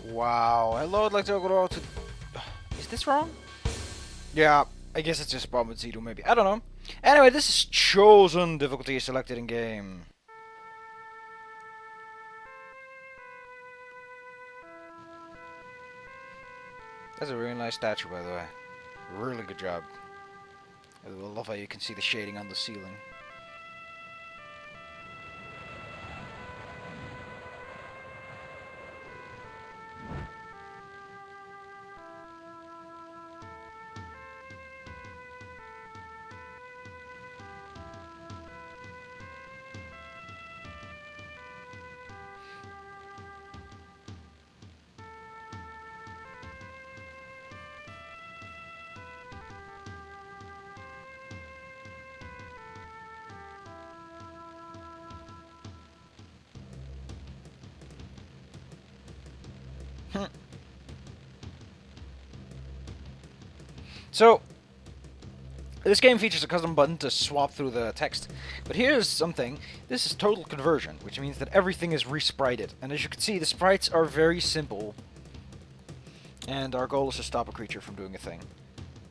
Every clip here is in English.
Wow. Hello, I'd like to go to... Is this wrong? Yeah, I guess it's just a problem with Zito, maybe. I don't know. Anyway, this is chosen difficulty selected in game. That's a really nice statue, by the way. Really good job. I love how you can see the shading on the ceiling. So, this game features a custom button to swap through the text. But here's something. This is total conversion, which means that everything is resprited. And as you can see, the sprites are very simple. And our goal is to stop a creature from doing a thing.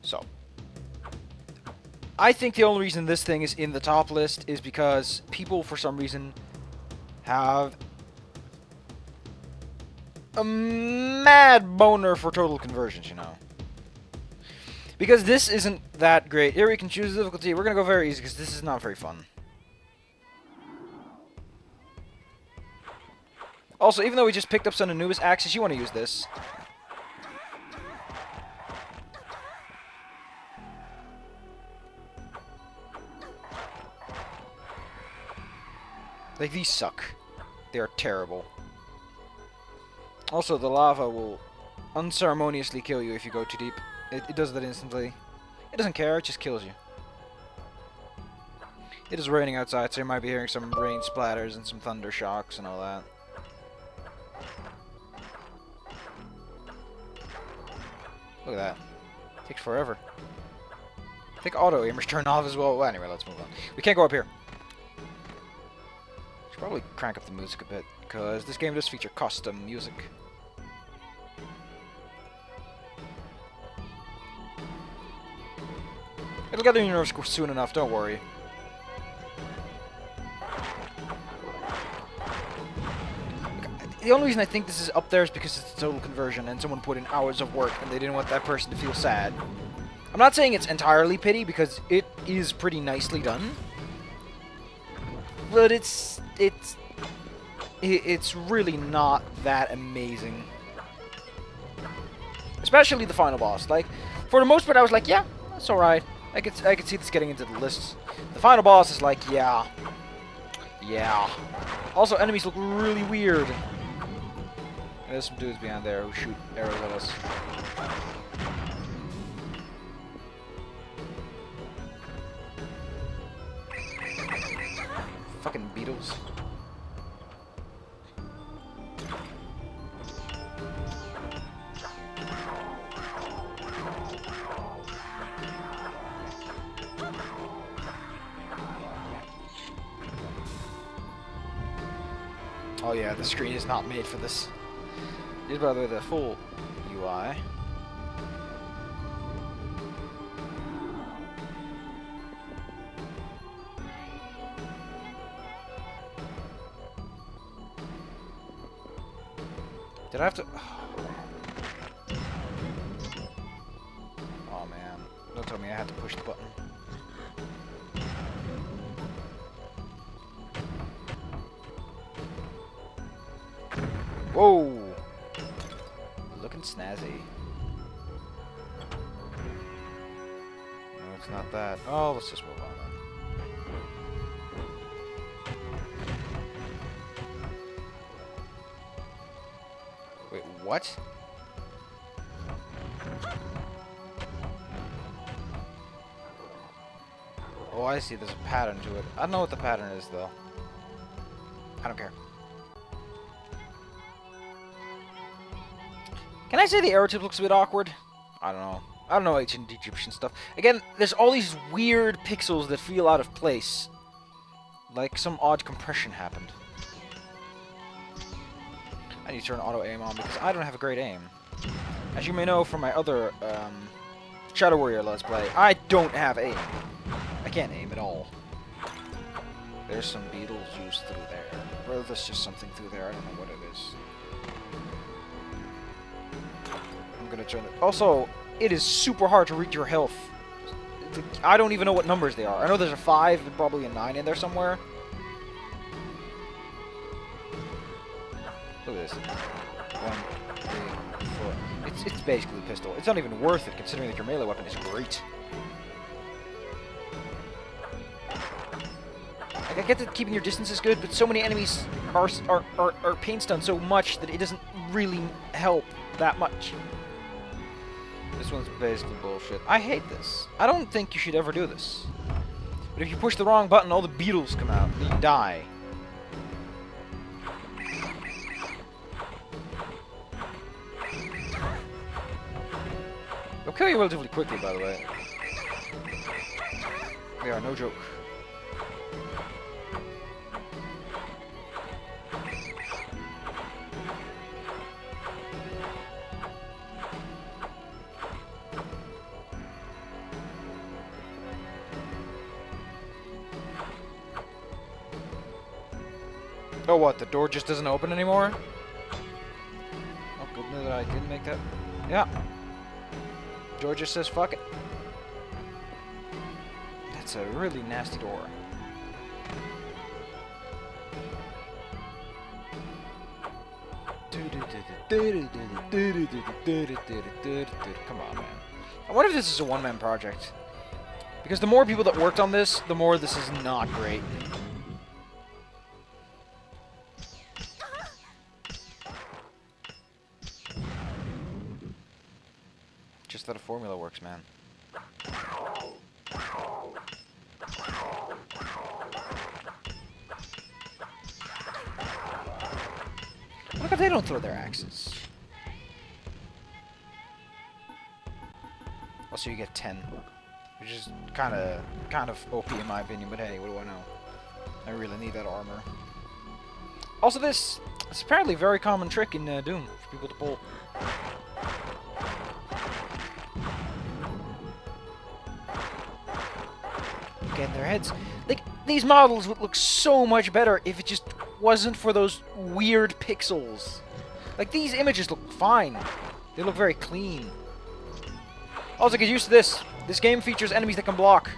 So, I think the only reason this thing is in the top list is because people, for some reason, have a mad boner for total conversions, you know. Because this isn't that great. Here we can choose the difficulty. We're going to go very easy because this is not very fun. Also, even though we just picked up some of the newest axes, you want to use this. Like, these suck. They are terrible. Also, the lava will unceremoniously kill you if you go too deep. It does that instantly. It doesn't care, it just kills you. It is raining outside, so you might be hearing some rain splatters and some thunder shocks and all that. Look at that. Takes forever. I think auto aimers turn off as well. Well, anyway, let's move on. We can't go up here. Should probably crank up the music a bit, because this game does feature custom music. It'll get on your nerves soon enough, don't worry. The only reason I think this is up there is because it's a total conversion and someone put in hours of work and they didn't want that person to feel sad. I'm not saying it's entirely pity because it is pretty nicely done. But it's really not that amazing. Especially the final boss. Like, for the most part I was like, yeah, that's alright. I could see this getting into the lists. The final boss is like, yeah. Yeah. Also, enemies look really weird. There's some dudes behind there who shoot arrows at us. Fucking beetles. Oh yeah, the screen is not made for this. Here's, by the way, the full UI. Did I have to... Oh man, don't tell me I had to push the button. Whoa! Looking snazzy. No, it's not that. Oh, let's just move on then. Wait, what? Oh, I see. There's a pattern to it. I don't know what the pattern is, though. I don't care. Can I say the arrow tip looks a bit awkward? I don't know. I don't know ancient Egyptian stuff. Again, there's all these weird pixels that feel out of place. Like some odd compression happened. need to turn auto aim on because I don't have a great aim. As you may know from my other Shadow Warrior Let's Play, I don't have aim. I can't aim at all. There's some beetles used through there. Or there's just something through there. I don't know what it is. I'm gonna turn it. Also, it is super hard to read your health. I don't even know what numbers they are. I know there's a 5 and probably a 9 in there somewhere. Look at this. 1, 3, 4. It's basically a pistol. It's not even worth it considering that your melee weapon is great. Like, I get that keeping your distance is good, but so many enemies are pain stunned so much that it doesn't really help that much. This one's basically bullshit. I hate this. I don't think you should ever do this. But if you push the wrong button, all the beetles come out, and you die. They'll kill you relatively quickly, by the way. They are no joke. Oh, what? The door just doesn't open anymore? Oh, good news that I didn't make that. Yeah. George just says, fuck it. That's a really nasty door. Come on, man. I wonder if this is a one-man project. Because the more people that worked on this, the more this is not great. Just that a formula works, man. Look if they don't throw their axes. Also, you get 10, which is kind of OP in my opinion. But hey, what do I know? I really need that armor. Also, this is apparently a very common trick in Doom for people to pull. Get in their heads. Like, these models would look so much better if it just wasn't for those weird pixels. Like, these images look fine. They look very clean. Also, get used to this. This game features enemies that can block.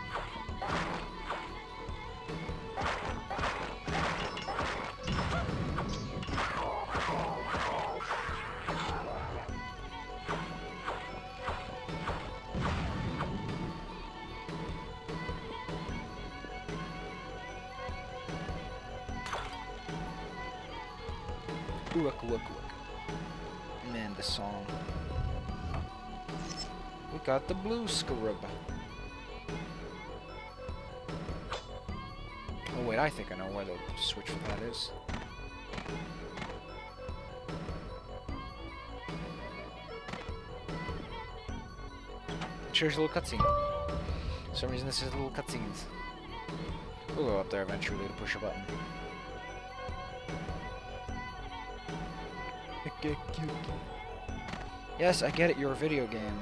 Man, this song. We got the blue scrub. Oh wait, I think I know where the switch for that is. Here's a little cutscene. For some reason this is little cutscenes. We'll go up there eventually to push a button. Yes, I get it, you're a video game.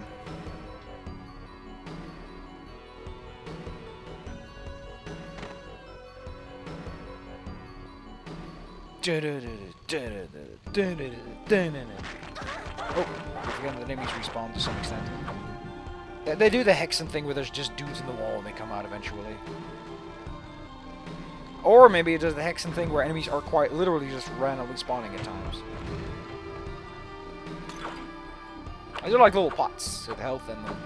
Oh, again, the enemies respawn to some extent. They do the Hexen thing where there's just dudes in the wall and they come out eventually. Or maybe it does the Hexen thing where enemies are quite literally just randomly spawning at times. I do like little pots with health in them.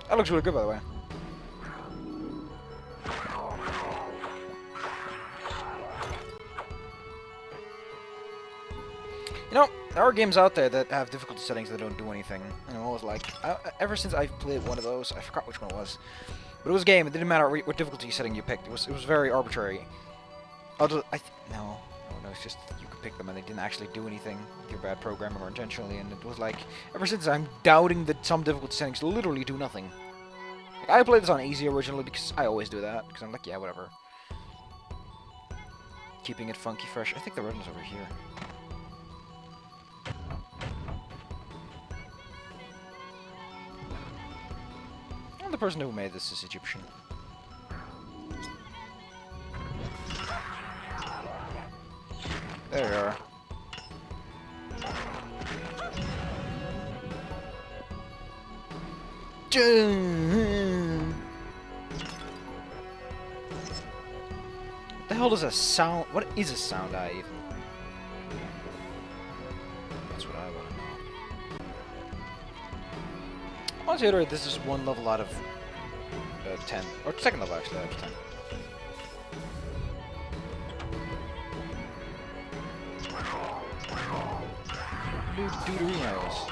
That looks really good, by the way. You know, There are games out there that have difficulty settings that don't do anything. And I'm always like, ever since I've played one of those, I forgot which one it was. But it was a game, it didn't matter what difficulty setting you picked. It was very arbitrary. No, it's just you could pick them and they didn't actually do anything with your bad programming or intentionally. And it was like, ever since I'm doubting that some difficulty settings literally do nothing. Like, I played this on easy originally because I always do that. Because I'm like, yeah, whatever. Keeping it funky fresh. I think the red one's over here. And the person who made this is Egyptian. There you are. What the hell does a sound... What is a sound eye even? That's what I want to know. On theater, this is one level out of 10. Or second level actually out of 10. Deuterinos.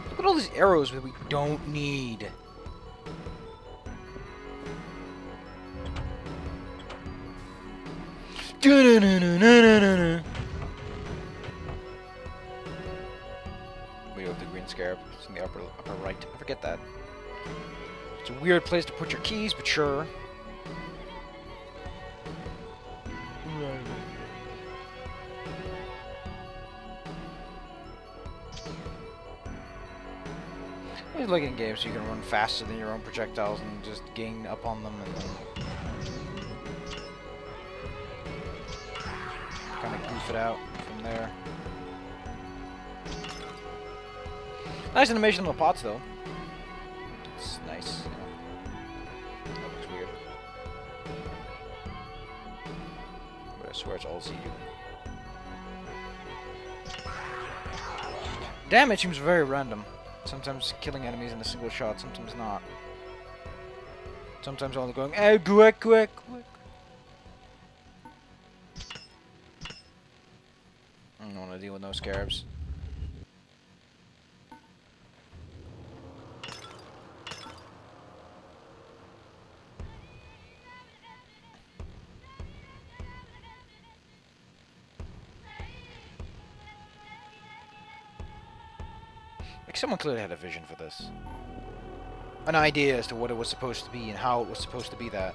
Look at all these arrows that we don't need. We have the green scarab. It's in the upper right. I forget that. It's a weird place to put your keys, but sure. I like in games so you can run faster than your own projectiles and just gain up on them and then kind of goof it out from there. Nice animation on the pots though. It's nice. That looks weird. But I swear it's all CU. Damage seems very random. Sometimes killing enemies in a single shot, sometimes not. Sometimes only going, oh, quick, quick, quick. I don't want to deal with no scarabs. Like, someone clearly had a vision for this. An idea as to what it was supposed to be and how it was supposed to be that.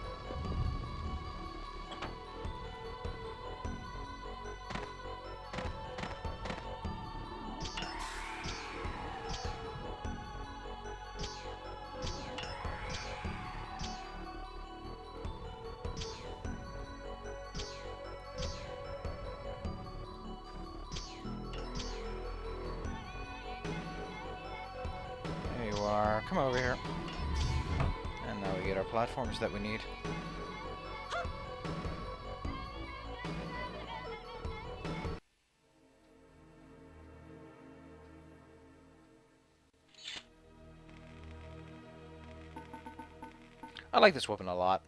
Come over here. And now we get our platforms that we need. I like this weapon a lot.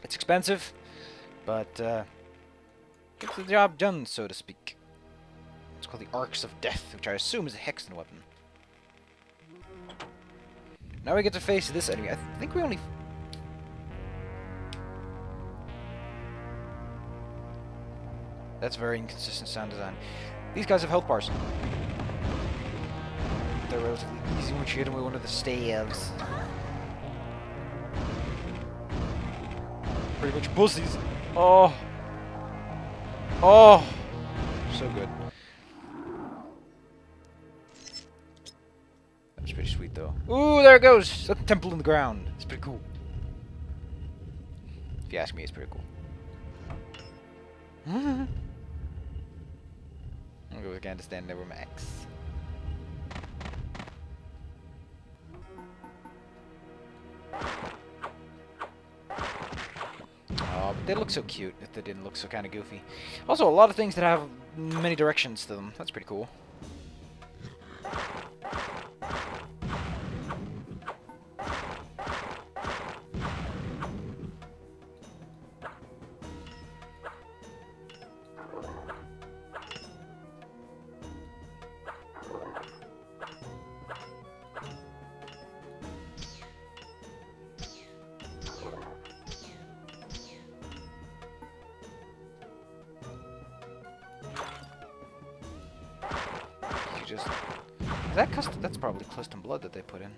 It's expensive, but gets the job done, so to speak. It's called the Arcs of Death, which I assume is a Hexen weapon. Now we get to face this enemy. I think we only... That's very inconsistent sound design. These guys have health bars. They're relatively easy once you hit them with one of the staves. Pretty much pussies. Oh. Oh. So good. That's pretty sweet, though. Ooh, there it goes! That's a temple in the ground. It's pretty cool. If you ask me, it's pretty cool. I'll go again to stand there with Max. Oh, but they look so cute if they didn't look so kind of goofy. Also, a lot of things that have many directions to them. That's pretty cool. just... Is that custom? That's probably custom blood that they put in.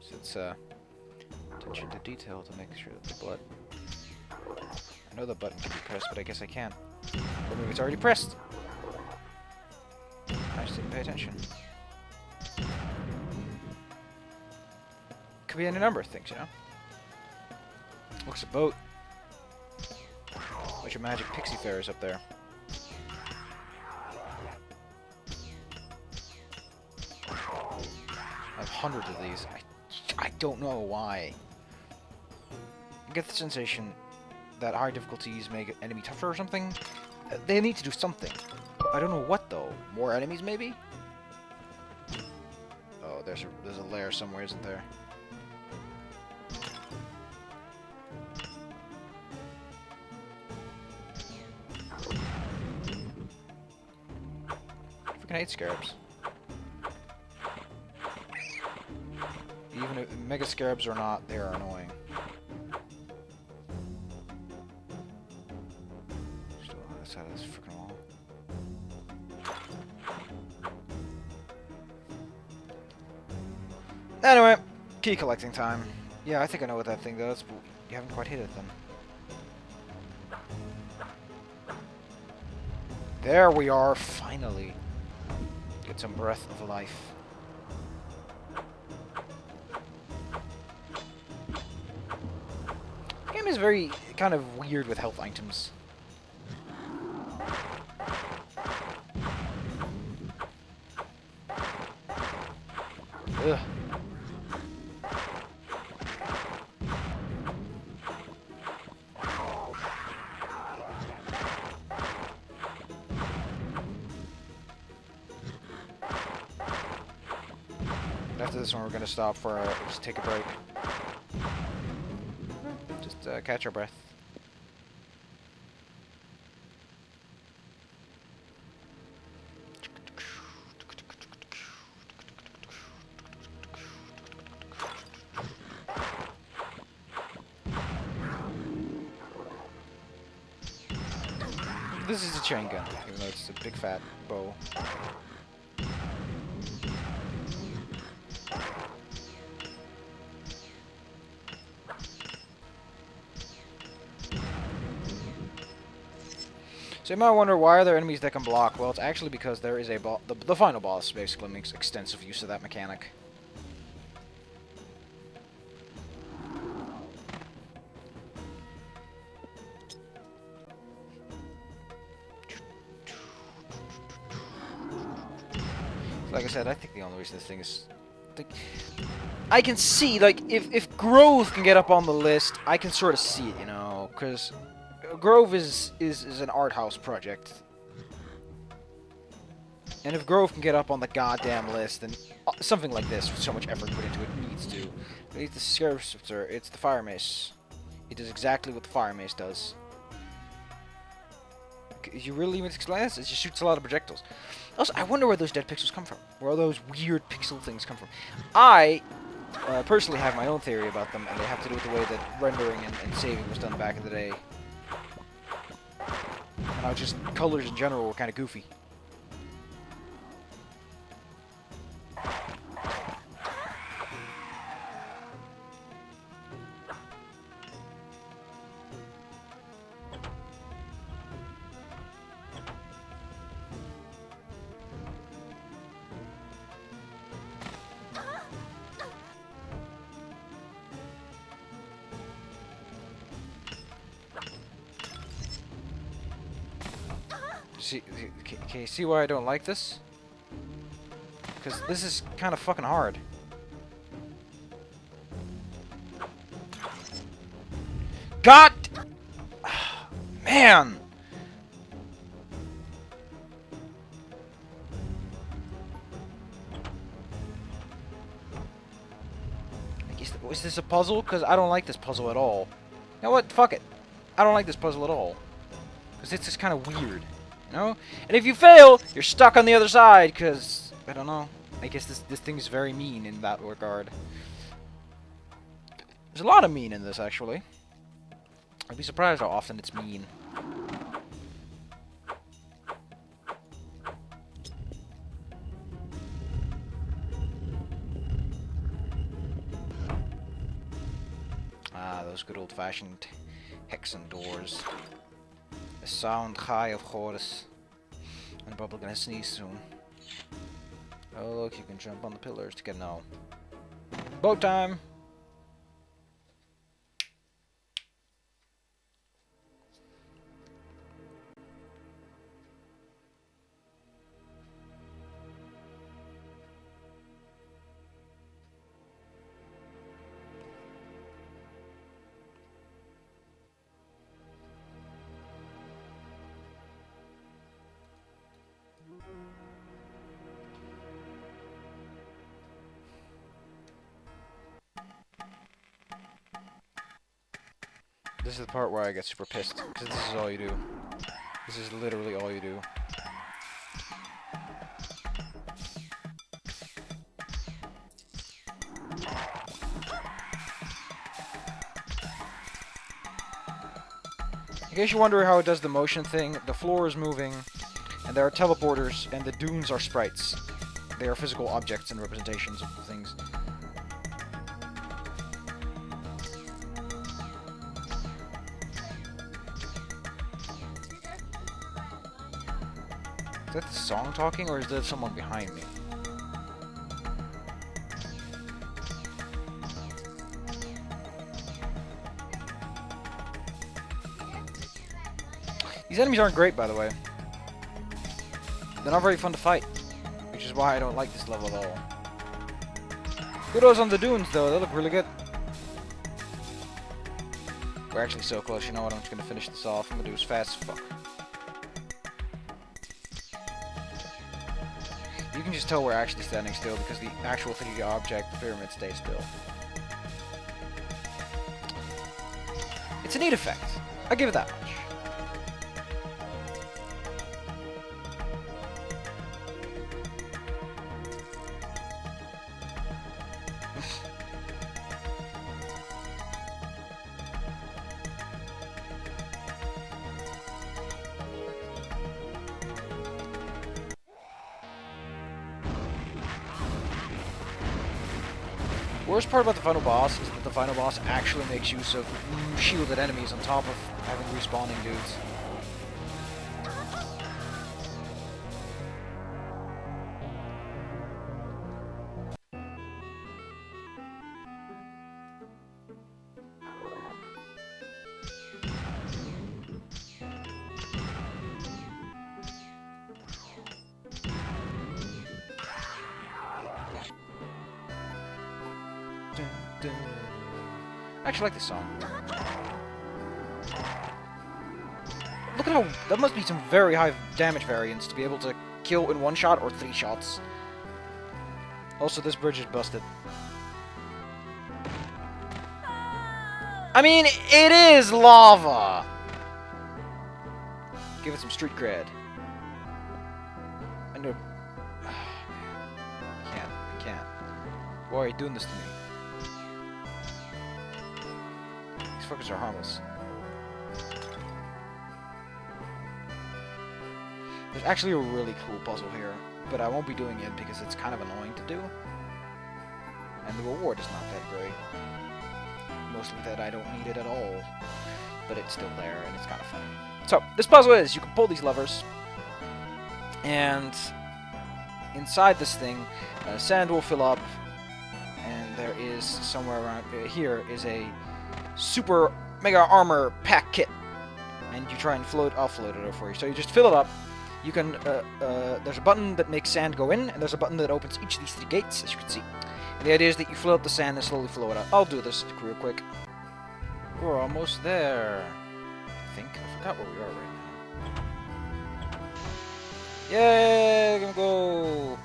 So it's, attention to detail to make sure that the blood... I know the button can be pressed, but I guess I can't. Or maybe it's already pressed. I just didn't pay attention. Could be any number of things, you know? Looks a boat. Bunch of magic pixie fairies up there. I have hundreds of these. I don't know why. I get the sensation that high difficulties make an enemy tougher or something. They need to do something. I don't know what though. More enemies maybe? Oh, there's a lair somewhere, isn't there? I freaking hate scarabs. Even if mega scarabs or not, they are annoying. Still on the side of this freaking wall. Anyway, key collecting time. Yeah, I think I know what that thing does, but you haven't quite hit it then. There we are, finally. Get some breath of life. The game is very kind of weird with health items. Ugh. After this one, we're gonna stop for just take a break. Just catch our breath. This is a chain gun, even though it's a big fat bow. So you might wonder, why are there enemies that can block? Well, it's actually because there is a boss. The final boss basically makes extensive use of that mechanic. Like I said, I think the only reason this thing is... I can see, like, if Grove can get up on the list, I can sort of see it, you know, because... Grove is an art house project. And if Grove can get up on the goddamn list, then something like this, with so much effort put into it, needs to. It's the Scarab Swifter, it's the Fire Mace. It does exactly what the Fire Mace does. You really need to explain this? It just shoots a lot of projectiles. Also, I wonder where those dead pixels come from. Where all those weird pixel things come from. I personally have my own theory about them, and they have to do with the way that rendering and saving was done back in the day. And how just colors in general were kind of goofy. See, can you see why I don't like this? Because this is kind of fucking hard. God! Man! Is this a puzzle? Because I don't like this puzzle at all. You know what? Fuck it. I don't like this puzzle at all. Because it's just kind of weird. You know? And if you fail, you're stuck on the other side, because, I don't know. I guess this thing's very mean in that regard. There's a lot of mean in this, actually. I'd be surprised how often it's mean. those good old-fashioned hexen doors. A sound high of Horus. I'm probably gonna sneeze soon. Oh look, you can jump on the pillars to get no. Boat time! This is the part where I get super pissed, because this is all you do. This is literally all you do. In case you're wondering how it does the motion thing, the floor is moving, and there are teleporters, and the dunes are sprites. They are physical objects and representations of things. Is that the song talking, or is that someone behind me? These enemies aren't great, by the way. They're not very fun to fight, which is why I don't like this level at all. Kudos on the dunes, though. They look really good. We're actually so close. You know what? I'm just going to finish this off. I'm going to do as fast as fuck. You can just tell we're actually standing still because the actual 3D object, the pyramid, stays still. It's a neat effect. I give it that much. Worst part about the final boss is that the final boss actually makes use of shielded enemies on top of having respawning dudes. I actually like this song. Look at how... that must be some very high damage variance to be able to kill in one shot or 3 shots. Also, this bridge is busted. I mean, it is lava! Give it some street cred. I know... I can't. Why are you doing this to me? These fuckers are harmless. There's actually a really cool puzzle here, but I won't be doing it because it's kind of annoying to do. And the reward is not that great. Mostly that I don't need it at all. But it's still there, and it's kind of funny. So, this puzzle is, you can pull these levers, and inside this thing, sand will fill up, and there is, somewhere around here, is a super mega armor pack kit. And you try and I'll float it over for you. So you just fill it up. You can, there's a button that makes sand go in, and there's a button that opens each of these 3 gates, as you can see. And the idea is that you fill up the sand and slowly flow it out. I'll do this real quick. We're almost there. I think. I forgot where we are right now. Yay! We're gonna go!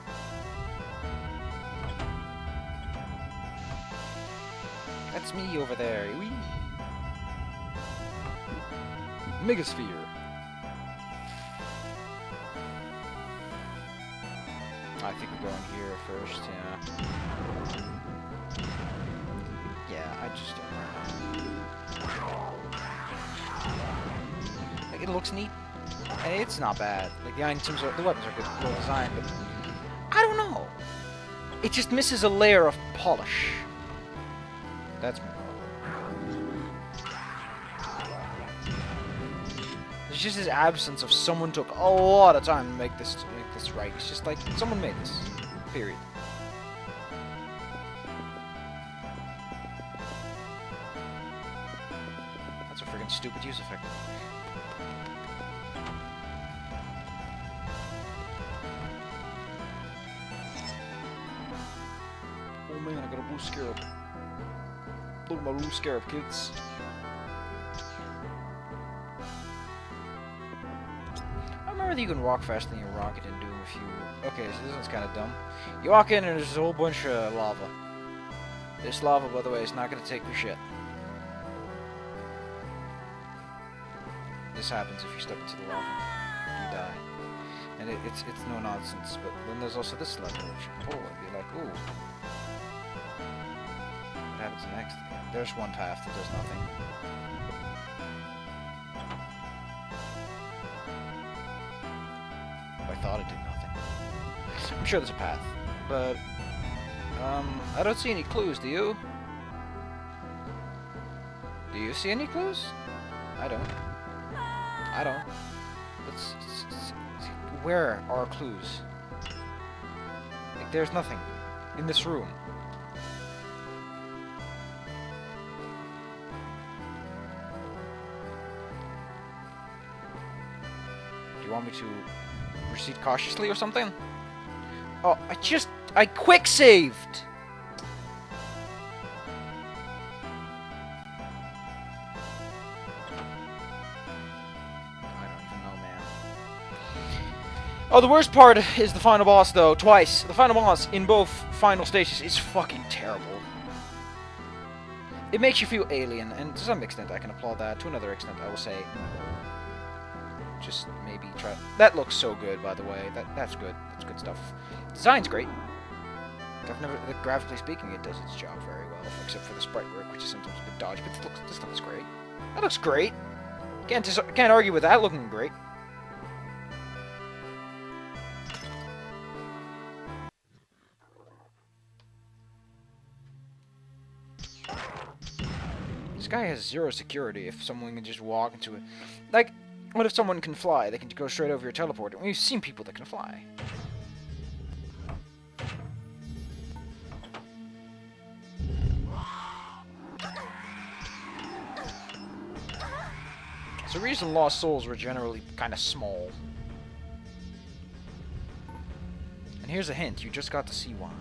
That's me over there. Whee! Megasphere. I think we're going here first, yeah. Yeah, I just don't know. Like, it looks neat. And it's not bad. Like, the items are, the weapons are good, well designed, but I don't know. It just misses a layer of polish. That's my problem. It's just his absence of someone took a lot of time to make this right. It's just like someone made this. Period. That's a freaking stupid use effect. Oh man, I got a blue scarab. Look at my blue scarab, kids. I remember that you can walk faster than you rocket in Doom if you... Okay, so this one's kind of dumb. You walk in and there's a whole bunch of lava. This lava, by the way, is not going to take your shit. This happens if you step into the lava. You die. And it's no nonsense, but then there's also this lever which you can pull and be like, ooh. What happens next? There's one path that does nothing. I thought it did nothing. I'm sure there's a path, but I don't see any clues. Do you? Do you see any clues? I don't. I don't. Where are clues? Like, there's nothing in this room. Do you want me to proceed cautiously or something? Oh, I quick saved! I don't even know, man. Oh, the worst part is the final boss, though, twice. The final boss in both final stages is fucking terrible. It makes you feel alien, and to some extent I can applaud that. To another extent, I will say, just maybe try... That looks so good, by the way. That's good. That's good stuff. Design's great. Graphically speaking, it does its job very well, except for the sprite work, which is sometimes a bit dodgy, but this looks great. That looks great. Can't argue with that looking great. This guy has zero security if someone can just walk into it. Like, what if someone can fly? They can go straight over your teleporter. We've seen people that can fly. It's the reason Lost Souls were generally kind of small. And here's a hint, you just got to see why.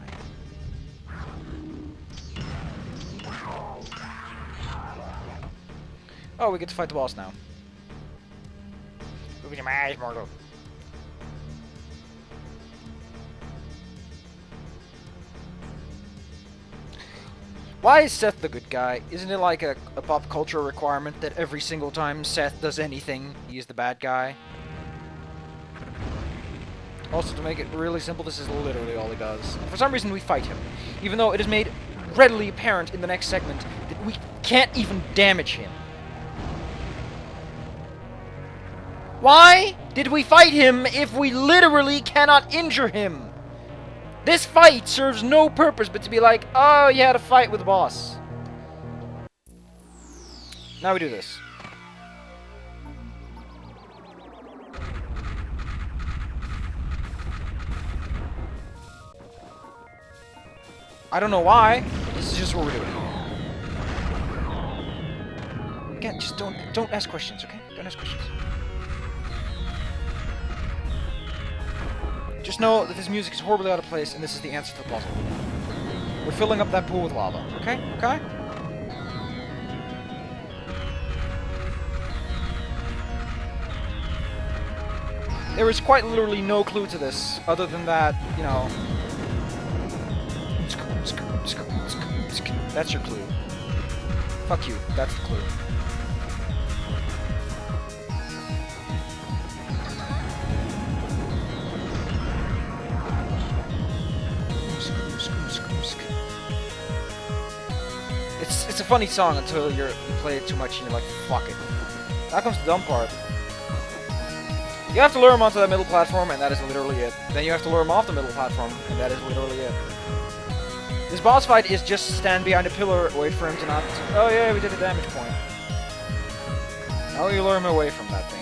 Oh, we get to fight the boss now. Look at my eyes, mortal. Why is Seth the good guy? Isn't it like a pop culture requirement that every single time Seth does anything, he's the bad guy? Also, to make it really simple, this is literally all he does. For some reason, we fight him, even though it is made readily apparent in the next segment that we can't even damage him. Why did we fight him if we literally cannot injure him? This fight serves no purpose but to be like, oh, you had a fight with the boss. Now we do this. I don't know why. This is just what we're doing. Again, just don't ask questions, okay? Don't ask questions. Just know that this music is horribly out of place, and this is the answer to the puzzle. We're filling up that pool with lava, okay? Okay? There is quite literally no clue to this, other than that, you know... That's your clue. Fuck you, that's the clue. It's a funny song until you play it too much and you're like, fuck it. Now comes the dumb part. You have to lure him onto that middle platform, and that is literally it. Then you have to lure him off the middle platform, and that is literally it. This boss fight is just stand behind a pillar, wait for him to not... Oh yeah, we did a damage point. Now you lure him away from that thing.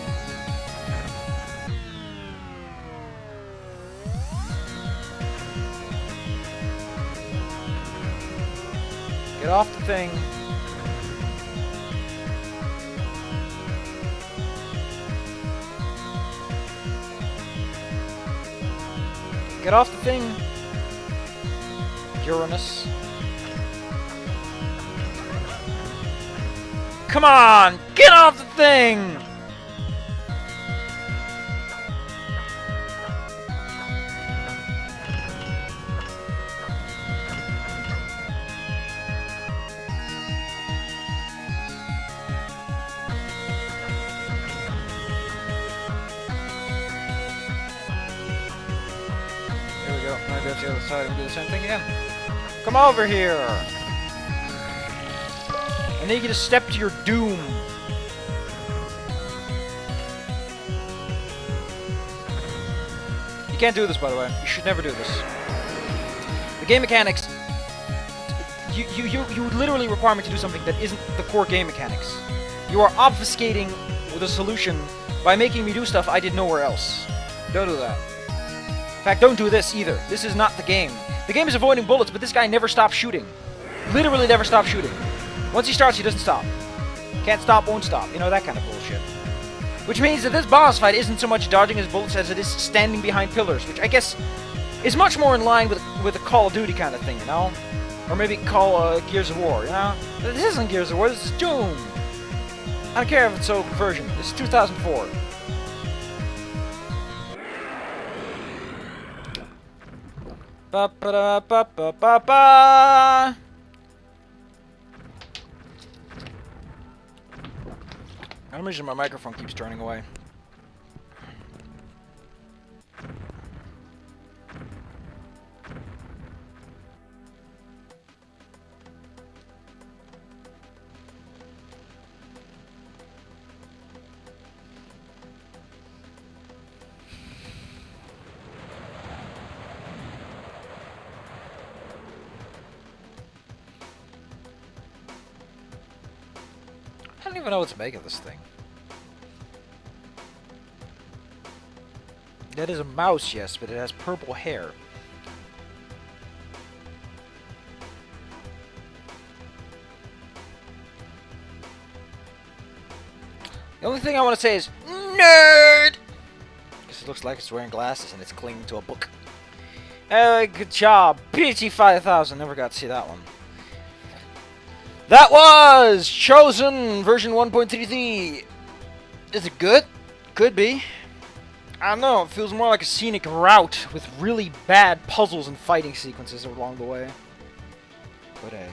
Get off the thing. Get off the thing. Uranus. Come on! Get off the thing! There we go. Now go to the other side and do the same thing again. Come over here! I need you to step to your doom. You can't do this, by the way. You should never do this. The game mechanics... You literally require me to do something that isn't the core game mechanics. You are obfuscating the solution by making me do stuff I did nowhere else. Don't do that. In fact, don't do this either. This is not the game. The game is avoiding bullets, but this guy never stops shooting. Literally never stops shooting. Once he starts, he doesn't stop. Can't stop, won't stop. You know, that kind of bullshit. Which means that this boss fight isn't so much dodging his bullets as it is standing behind pillars, which I guess is much more in line with a Call of Duty kind of thing, you know? Or maybe call Gears of War, you know? This isn't Gears of War, this is Doom! I don't care if it's so conversion. This is 2004. Ba ba da ba ba ba ba. I'm reason my microphone keeps turning away. I don't even know what to make of this thing. That is a mouse, yes, but it has purple hair. The only thing I want to say is, nerd! Because it looks like it's wearing glasses and it's clinging to a book. Good job. PT 5000. Never got to see that one. That was Chosen version 1.33. Is it good? Could be. I don't know. It feels more like a scenic route with really bad puzzles and fighting sequences along the way. But hey.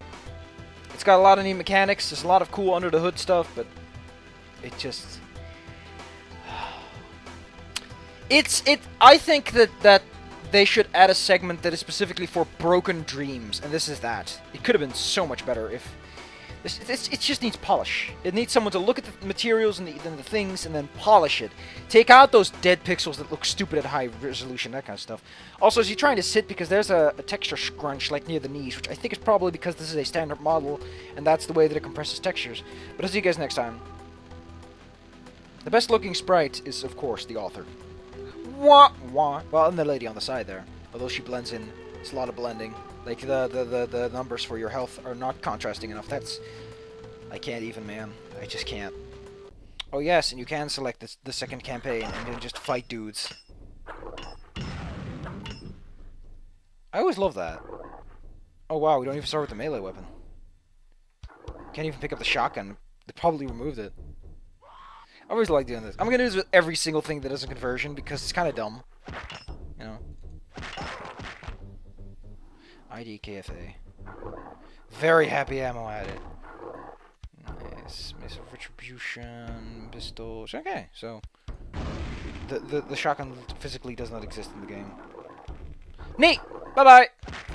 It's got a lot of neat mechanics. There's a lot of cool under the hood stuff, but it just... I think that they should add a segment that is specifically for broken dreams, and this is that. It could have been so much better if... It just needs polish. It needs someone to look at the materials and the things and then polish it. Take out those dead pixels that look stupid at high resolution, that kind of stuff. Also, as you're trying to sit, because there's a texture scrunch like near the knees, which I think is probably because this is a standard model and that's the way that it compresses textures. But I'll see you guys next time. The best looking sprite is, of course, the author. Wah, wah. Well, and the lady on the side there. Although she blends in. It's a lot of blending. Like, the numbers for your health are not contrasting enough. That's... I can't even, man. I just can't. Oh, yes, and you can select the second campaign and then just fight dudes. I always love that. Oh, wow, we don't even start with the melee weapon. Can't even pick up the shotgun. They probably removed it. I always like doing this. I'm gonna do this with every single thing that is a conversion because it's kind of dumb. You know? ID KFA. Very happy ammo at it. Nice. Mace of Retribution, pistols. Okay, so the shotgun physically does not exist in the game. Neat! Bye-bye!